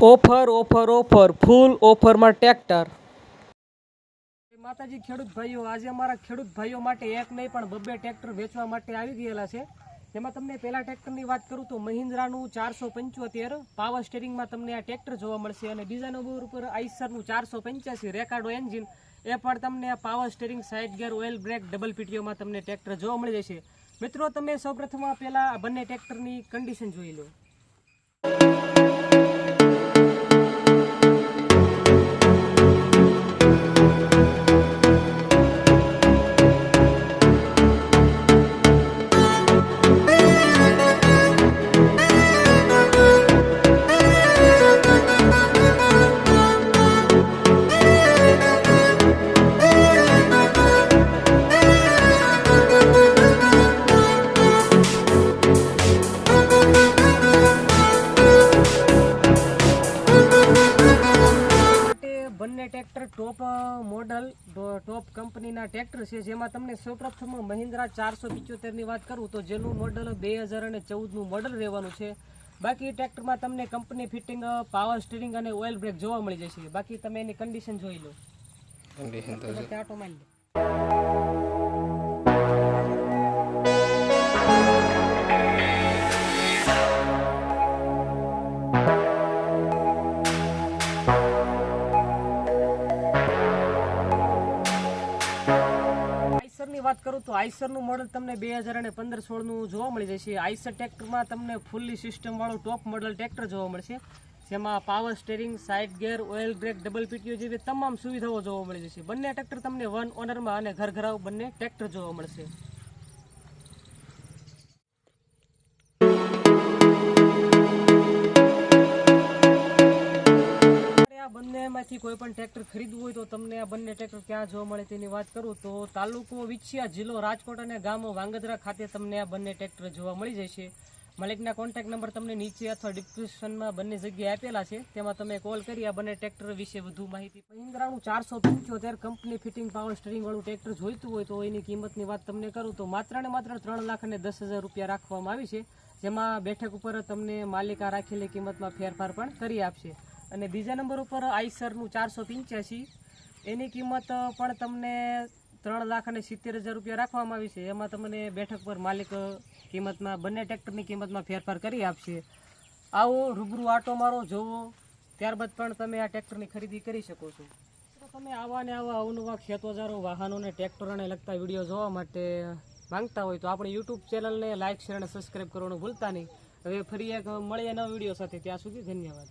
Offer offer offer ફૂલ ઓફરમાં tractor. માતાજી ખેડૂત ભાઈઓ, આજે અમારા ખેડૂત ભાઈઓ માટે એક નહીં પણ બબ્બે ટ્રેક્ટર વેચવા માટે આવી ગયેલા છે. તેમાં તમને પહેલા ટ્રેક્ટરની વાત કરું તો મહિન્દ્રાનું 475 પાવર સ્ટેરિંગમાં તમને આ ટ્રેક્ટર જોવા મળશે, અને બીજા નંબર ઉપર આઈસરનું 485 રેકાર્ડો એન્જિન, એ પણ તમને આ power steering, side gear, oil brake, double પીટીઓમાં તમને ટ્રેક્ટર જોવા મળી જશે. મિત્રો, તમે સૌપ્રથમ પહેલા આ બંને ટ્રેક્ટરની કન્ડિશન જોઈ લો. બંને ટ્રેક્ટર ટોપ મોડલ ટોપ કંપનીના ટ્રેક્ટર છે, જેમાં તમને સૌપ્રથમ મહિન્દ્રા 475ની વાત કરું તો જેનું મોડલ 2014નું મોડલ રહેવાનું છે. બાકી ટ્રેક્ટરમાં તમને કંપની ફિટિંગ, પાવર સ્ટીરિંગ અને ઓઇલ બ્રેક જોવા મળી જશે. બાકી તમે એની કન્ડિશન જોઈ લો. આટો મારી લો. વાત કરું તો આઈસરનું મોડલ તમને 2015-16નું જોવા મળી જશે. આઈસર ટ્રેક્ટરમાં તમને ફૂલ્લી સિસ્ટમ વાળું ટોપ મોડલ ટ્રેક્ટર જોવા મળશે, જેમાં power steering, side gear, oil brake, double PTO જેવી તમામ સુવિધાઓ જોવા મળી જશે. બંને ટ્રેક્ટર તમને વન ઓનરમાં અને ઘર ઘરાવ બંને ટ્રેક્ટર જોવા મળશે. બંનેમાંથી કોઈ પણ ટ્રેક્ટર ખરીદવું હોય તો તમને આ બંને ટ્રેક્ટર ક્યાં જોવા મળે તેની વાત કરું તો તાલુકો વિછિયા, જિલ્લો રાજકોટ અને ગામ વાંગદરા ખાતે તમને આ બંને ટ્રેક્ટર જોવા મળી જશે. માલિકના કોન્ટેક્ટ નંબર તમને નીચે અથવા ડિસ્ક્રિપ્શનમાં બંને જગ્યાએ આપેલા છે, તેમાં તમે કોલ કરી આ બંને ટ્રેક્ટર વિશે વધુ માહિતી. મહિન્દ્રાનું 475 કંપની ફિટિંગ પાવર સ્ટીરિંગ વાળું ટ્રેક્ટર જોઈતું હોય તો એની કિંમતની વાત તમને કરું તો માત્ર ને માત્ર 3,10,000 રૂપિયા રાખવામાં આવી છે, જેમાં બેઠક ઉપર તમને માલિકા રાખેલી કિંમતમાં ફેરફાર પણ કરી આપશે. અને બીજા નંબર ઉપર આઈસરનું 485, એની કિંમત પણ તમને 3,70,000 રૂપિયા રાખવામાં આવી છે. એમાં તમને બેઠક પર માલિક કિંમતમાં બંને ટ્રેક્ટરની કિંમતમાં ફેરફાર કરી આપશે. આવો રૂબરૂ આટો મારો, જોવો, ત્યારબાદ પણ તમે આ ટ્રેક્ટરની ખરીદી કરી શકો છો. તો તમે આવા ને આવા અવનવા ખેતોજારો, વાહનોને, ટ્રેક્ટરોને લગતા વિડીયો જોવા માટે માંગતા હોય તો આપણી યુટ્યુબ ચેનલને લાઇક, શેર અને સબસ્ક્રાઈબ કરવાનું ભૂલતા નહીં. હવે ફરી એક મળીએ નવા વિડીયો સાથે. ત્યાં સુધી ધન્યવાદ.